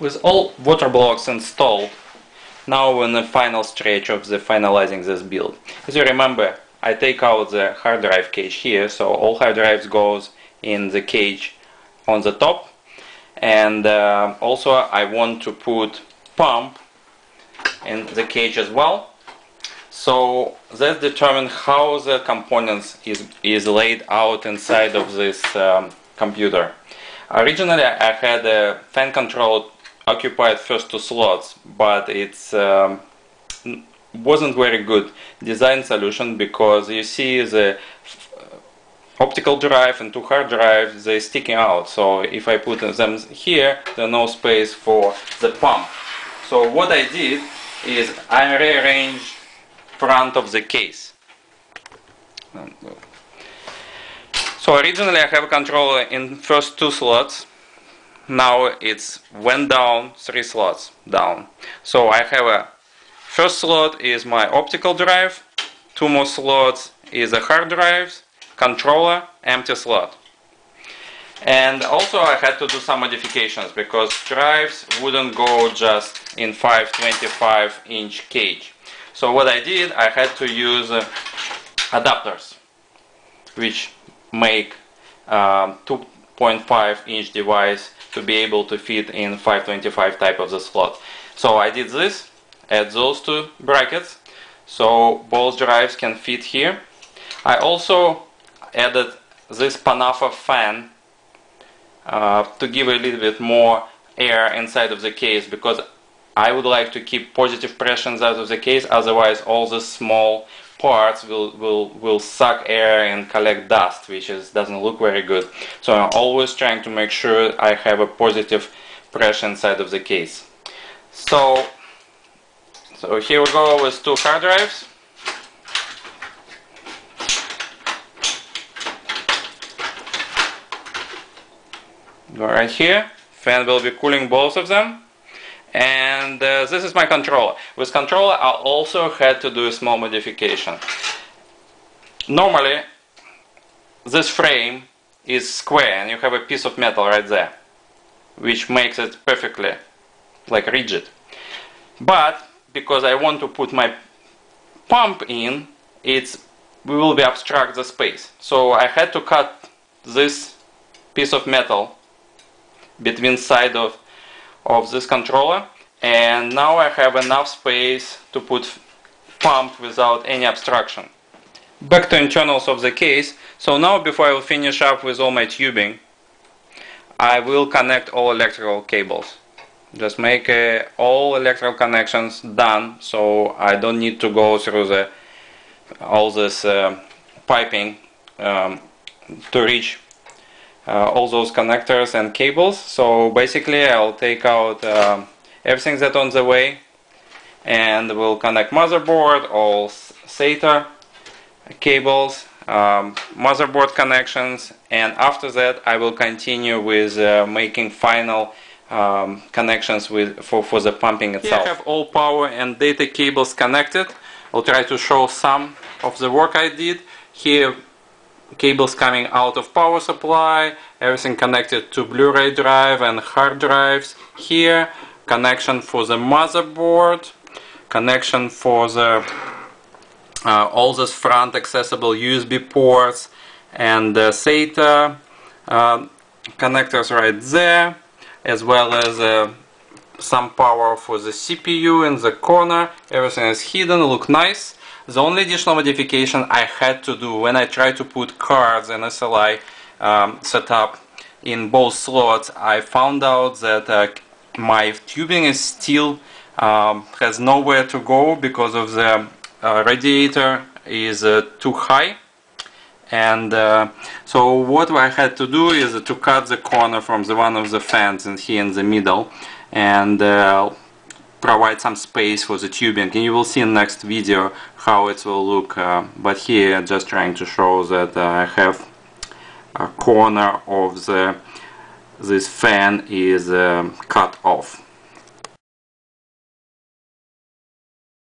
With all water blocks installed, now we're in the final stretch of the finalizing this build. As you remember, I take out the hard drive cage here, so all hard drives goes in the cage on the top, and also I want to put pump in the cage as well. So that determines how the components is laid out inside of this computer. Originally I had a fan control occupied first two slots, but it's wasn't very good design solution, because you see the optical drive and two hard drives, they're sticking out. So if I put them here, there's no space for the pump. So what I did is I rearranged front of the case. So originally I have a controller in first two slots. Now it's went down 3 slots down. So I have a first slot is my optical drive, 2 more slots is a hard drives, controller, empty slot. And also I had to do some modifications, because drives wouldn't go just in 525-inch cage. So what I did, I had to use adapters, which make 2.5-inch device to be able to fit in 525 type of the slot. So I did this, add those 2 brackets, so both drives can fit here. I also added this Panafa fan to give a little bit more air inside of the case, because I would like to keep positive pressures out of the case, otherwise all the small parts will suck air and collect dust, which doesn't look very good. So I'm always trying to make sure I have a positive pressure inside of the case. So here we go with 2 hard drives. Go right here. Fan will be cooling both of them. And this is my controller. With controller I also had to do a small modification. Normally this frame is square and you have a piece of metal right there, which makes it perfectly like rigid. But because I want to put my pump in, we will be obstruct the space. So I had to cut this piece of metal between side of this controller, and now I have enough space to put pump without any obstruction. Back to internals of the case. So now, before I will finish up with all my tubing, I will connect all electrical cables. Just make all electrical connections done, so I don't need to go through all this piping to reach all those connectors and cables. So basically I'll take out everything that's on the way, and we'll connect motherboard, all SATA cables, motherboard connections, and after that I will continue with making final connections for the pumping itself. Here I have all power and data cables connected. I'll try to show some of the work I did. Here cables coming out of power supply, everything connected to Blu-ray drive and hard drives. Here connection for the motherboard, connection for the all those front accessible USB ports, and SATA connectors right there, as well as some power for the CPU in the corner. Everything is hidden, look nice. The only additional modification I had to do when I tried to put cards and SLI setup in both slots, I found out that my tubing is still has nowhere to go because of the radiator is too high. And so what I had to do is to cut the corner from one of the fans in here in the middle, and provide some space for the tubing, and you will see in the next video how it will look, but here just trying to show that I have a corner of this fan is cut off.